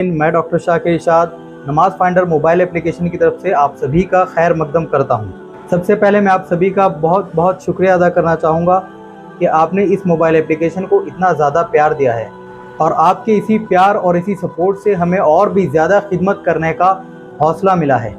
मैं डॉक्टर शाकिर इरशाद नमाज finder mobile application की तरफ से आप सभी का खैर मकदम करता हूं। सबसे पहले मैं आप सभी का बहुत बहुत शुक्रिया अदा करना चाहूँगा कि आपने इस मोबाइल एप्लीकेशन को इतना ज़्यादा प्यार दिया है और आपके इसी प्यार और इसी सपोर्ट से हमें और भी ज़्यादा खिदमत करने का हौसला मिला है।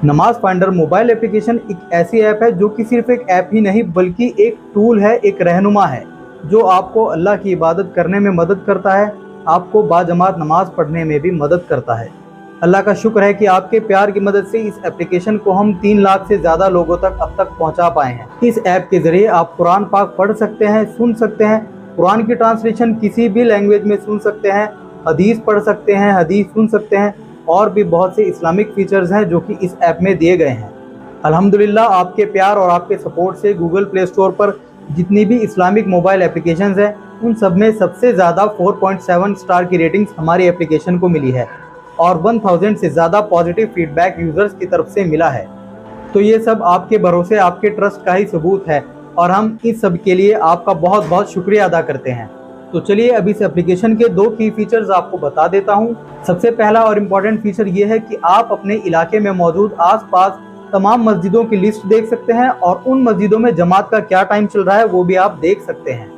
नमाज फाइंडर मोबाइल एप्लीकेशन एक ऐसी ऐप है जो कि सिर्फ एक ऐप ही नहीं बल्कि एक टूल है, एक रहनुमा है जो आपको अल्लाह की इबादत करने में मदद करता है, आपको बाजमात नमाज पढ़ने में भी मदद करता है। अल्लाह का शुक्र है कि आपके प्यार की मदद से इस एप्लीकेशन को हम 3 लाख से ज़्यादा लोगों तक अब तक पहुंचा पाए हैं। इस ऐप के ज़रिए आप कुरान पाक पढ़ सकते हैं, सुन सकते हैं, कुरान की ट्रांसलेशन किसी भी लैंग्वेज में सुन सकते हैं, हदीस पढ़ सकते हैं, हदीस सुन सकते हैं और भी बहुत से इस्लामिक फ़ीचर्स हैं जो कि इस ऐप में दिए गए हैं। अल्हम्दुलिल्लाह आपके प्यार और आपके सपोर्ट से गूगल प्ले स्टोर पर जितनी भी इस्लामिक मोबाइल एप्लीकेशंस हैं उन सब में सबसे ज़्यादा 4.7 स्टार की रेटिंग्स हमारी एप्लीकेशन को मिली है और 1000 से ज़्यादा पॉजिटिव फीडबैक यूज़र्स की तरफ से मिला है। तो ये सब आपके भरोसे, आपके ट्रस्ट का ही सबूत है और हम इस सब के लिए आपका बहुत बहुत शुक्रिया अदा करते हैं। तो चलिए अब इस एप्लीकेशन के 2 की फीचर्स आपको बता देता हूँ। सबसे पहला और इम्पॉर्टेंट फीचर ये है कि आप अपने इलाके में मौजूद आसपास तमाम मस्जिदों की लिस्ट देख सकते हैं और उन मस्जिदों में जमात का क्या टाइम चल रहा है वो भी आप देख सकते हैं।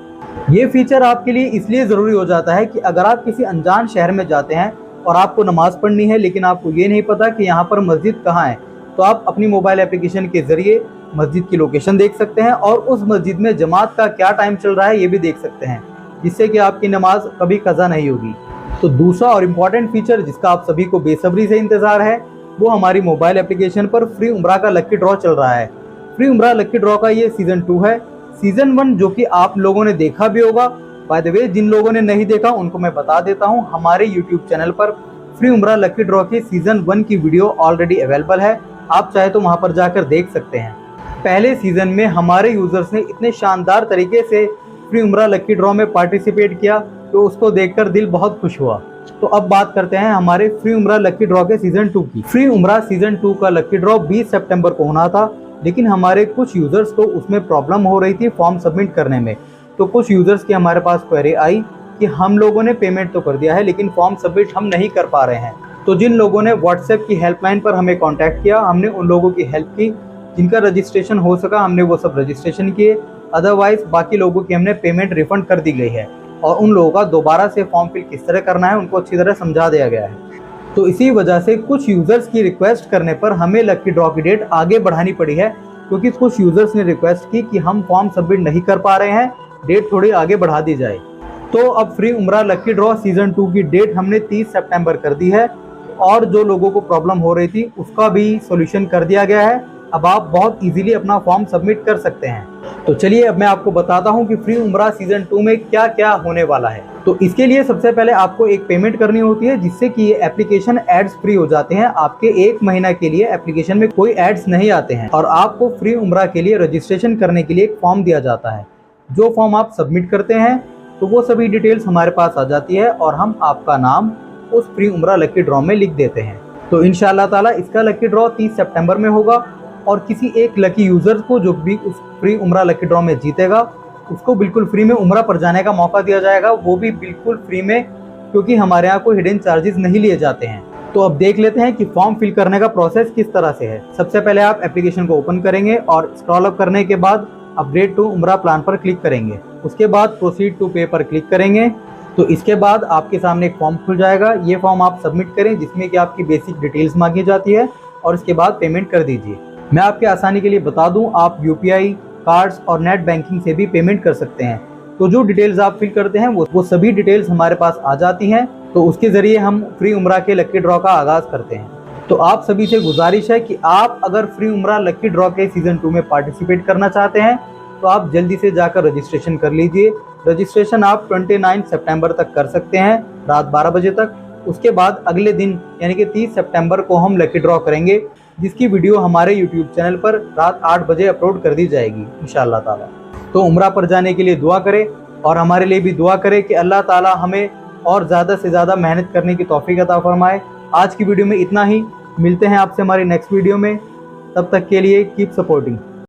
ये फीचर आपके लिए इसलिए ज़रूरी हो जाता है कि अगर आप किसी अनजान शहर में जाते हैं और आपको नमाज़ पढ़नी है लेकिन आपको ये नहीं पता कि यहाँ पर मस्जिद कहाँ है, तो आप अपनी मोबाइल एप्लीकेशन के ज़रिए मस्जिद की लोकेशन देख सकते हैं और उस मस्जिद में जमात का क्या टाइम चल रहा है ये भी देख सकते हैं, जिससे कि आपकी नमाज कभी कज़ा नहीं होगी। तो दूसरा और इम्पॉर्टेंट फीचर जिसका आप सभी को बेसब्री से इंतज़ार है वो हमारी मोबाइल एप्लीकेशन पर फ्री उम्रा का लकी ड्रॉ चल रहा है। फ्री उम्रा लकी ड्रॉ का ये सीज़न 2 है। सीज़न 1 जो कि आप लोगों ने देखा भी होगा, बाय द वे जिन लोगों ने नहीं देखा उनको मैं बता देता हूँ, हमारे यूट्यूब चैनल पर फ्री उम्रा लकी ड्रॉ की सीज़न 1 की वीडियो ऑलरेडी अवेलेबल है, आप चाहे तो वहाँ पर जाकर देख सकते हैं। पहले सीज़न में हमारे यूज़र्स ने इतने शानदार तरीके से फ्री उम्रा लकी ड्रॉ में पार्टिसिपेट किया तो उसको देखकर दिल बहुत खुश हुआ। तो अब बात करते हैं हमारे फ्री उम्रा लकी ड्रॉ के सीज़न 2 की। फ्री उम्रा सीज़न 2 का लकी ड्रॉ 20 सितंबर को होना था, लेकिन हमारे कुछ यूज़र्स को उसमें प्रॉब्लम हो रही थी फॉर्म सबमिट करने में। तो कुछ यूज़र्स की हमारे पास क्वेरी आई कि हम लोगों ने पेमेंट तो कर दिया है लेकिन फॉर्म सबमिट हम नहीं कर पा रहे हैं। तो जिन लोगों ने व्हाट्सएप की हेल्पलाइन पर हमें कॉन्टैक्ट किया, हमने उन लोगों की हेल्प की, जिनका रजिस्ट्रेशन हो सका हमने वो सब रजिस्ट्रेशन किए, अदरवाइज़ बाकी लोगों की हमने पेमेंट रिफ़ंड कर दी गई है और उन लोगों का दोबारा से फॉर्म फिल किस तरह करना है उनको अच्छी तरह समझा दिया गया है। तो इसी वजह से कुछ यूज़र्स की रिक्वेस्ट करने पर हमें लकी ड्रॉ की डेट आगे बढ़ानी पड़ी है, क्योंकि कुछ यूज़र्स ने रिक्वेस्ट की कि हम फॉर्म सबमिट नहीं कर पा रहे हैं, डेट थोड़ी आगे बढ़ा दी जाए। तो अब फ्री उम्रा लकी ड्रॉ सीज़न 2 की डेट हमने 30 सितंबर कर दी है और जो लोगों को प्रॉब्लम हो रही थी उसका भी सोल्यूशन कर दिया गया है। अब आप बहुत इजीली अपना फॉर्म सबमिट कर सकते हैं। तो चलिए अब मैं आपको बताता हूं कि फ्री उम्रा सीज़न 2 में क्या क्या होने वाला है। तो इसके लिए सबसे पहले आपको एक पेमेंट करनी होती है जिससे कि ये एप्लीकेशन एड्स फ्री हो जाते हैं। आपके 1 महीना के लिए एप्लीकेशन में कोई एड्स नहीं आते हैं और आपको फ्री उम्रा के लिए रजिस्ट्रेशन करने के लिए एक फॉर्म दिया जाता है। जो फॉर्म आप सबमिट करते हैं तो वो सभी डिटेल्स हमारे पास आ जाती है और हम आपका नाम उस फ्री उम्रा लकी ड्रॉ में लिख देते हैं। तो इंशाअल्लाह ताला इसका लकी ड्रॉ 30 सितंबर में होगा और किसी एक लकी यूज़र को जो भी उस फ्री उम्रा लकी ड्रॉ में जीतेगा उसको बिल्कुल फ्री में उम्रा पर जाने का मौका दिया जाएगा, वो भी बिल्कुल फ्री में, क्योंकि हमारे यहाँ कोई हिडन चार्जेस नहीं लिए जाते हैं। तो अब देख लेते हैं कि फॉर्म फिल करने का प्रोसेस किस तरह से है। सबसे पहले आप एप्लीकेशन को ओपन करेंगे और स्क्रॉल अप करने के बाद अपग्रेड टू उम्रा प्लान पर क्लिक करेंगे। उसके बाद प्रोसीड टू पे पर क्लिक करेंगे। तो इसके बाद आपके सामने एक फॉर्म खुल जाएगा। ये फॉर्म आप सबमिट करें जिसमें कि आपकी बेसिक डिटेल्स मांगी जाती है और इसके बाद पेमेंट कर दीजिए। मैं आपके आसानी के लिए बता दूं, आप यूपीआई, कार्ड्स और नेट बैंकिंग से भी पेमेंट कर सकते हैं। तो जो डिटेल्स आप फिल करते हैं वो सभी डिटेल्स हमारे पास आ जाती हैं, तो उसके ज़रिए हम फ्री उम्रा के लकी ड्रॉ का आगाज़ करते हैं। तो आप सभी से गुजारिश है कि आप अगर फ्री उम्रा लकी ड्रॉ के सीज़न 2 में पार्टिसिपेट करना चाहते हैं तो आप जल्दी से जाकर रजिस्ट्रेशन कर लीजिए। रजिस्ट्रेशन आप 29 सितंबर तक कर सकते हैं रात 12 बजे तक। उसके बाद अगले दिन यानी कि 30 सितंबर को हम लकी ड्रॉ करेंगे, जिसकी वीडियो हमारे यूट्यूब चैनल पर रात 8 बजे अपलोड कर दी जाएगी इंशाअल्लाह ताला। तो उम्रा पर जाने के लिए दुआ करें और हमारे लिए भी दुआ करें कि अल्लाह ताला हमें और ज़्यादा से ज़्यादा मेहनत करने की तौफीक अता फरमाए। आज की वीडियो में इतना ही, मिलते हैं आपसे हमारी नेक्स्ट वीडियो में, तब तक के लिए कीप सपोर्टिंग।